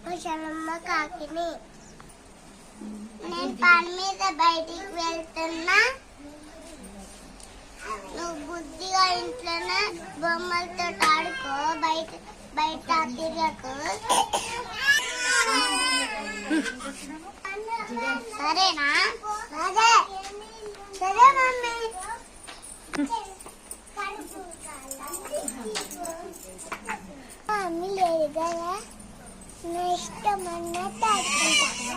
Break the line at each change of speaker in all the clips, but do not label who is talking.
ముసలమ్మ కాకిని. నేను పని మీద బయటికి వెళ్తున్నా. నువ్వు బుద్ధిగా ఇంట్లోనే బొమ్మలతో ఆడుకో, బయట తిరగకు. సరేనా? సరే సరే మమ్మీ. మమ్మీ లేదు కదా, నా ఇష్టం అన్నట్టు ఆడుకుంటా.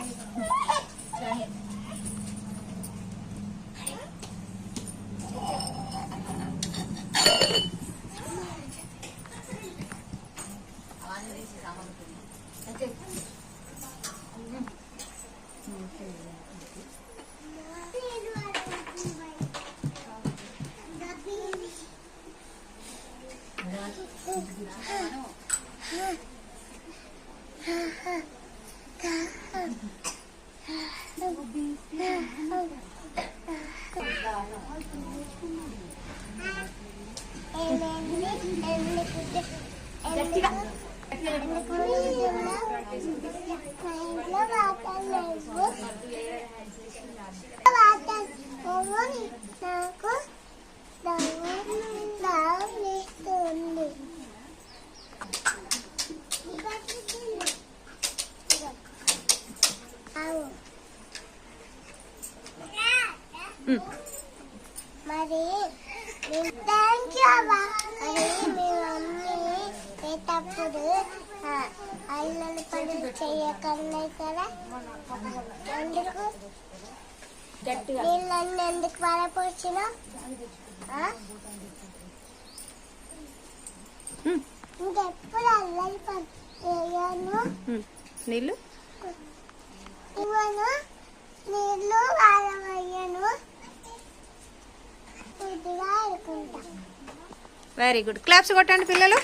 మరి థ్యాంక్ యూ అవ్వ. మరి మీ మమ్మీ ఏటప్పుడు అల్లలు పనులు చేయకన్నాయి కదా, ఎందుకు నీళ్ళన్నీ ఎందుకు పారపోసిన? ఇంకెప్పుడు అల్లలు పని చేయను.
నీళ్ళు
ఇవ్వను, నీళ్ళు వారవయ్యను.
Very good. క్లాప్స్ కొట్టండి పిల్లలు.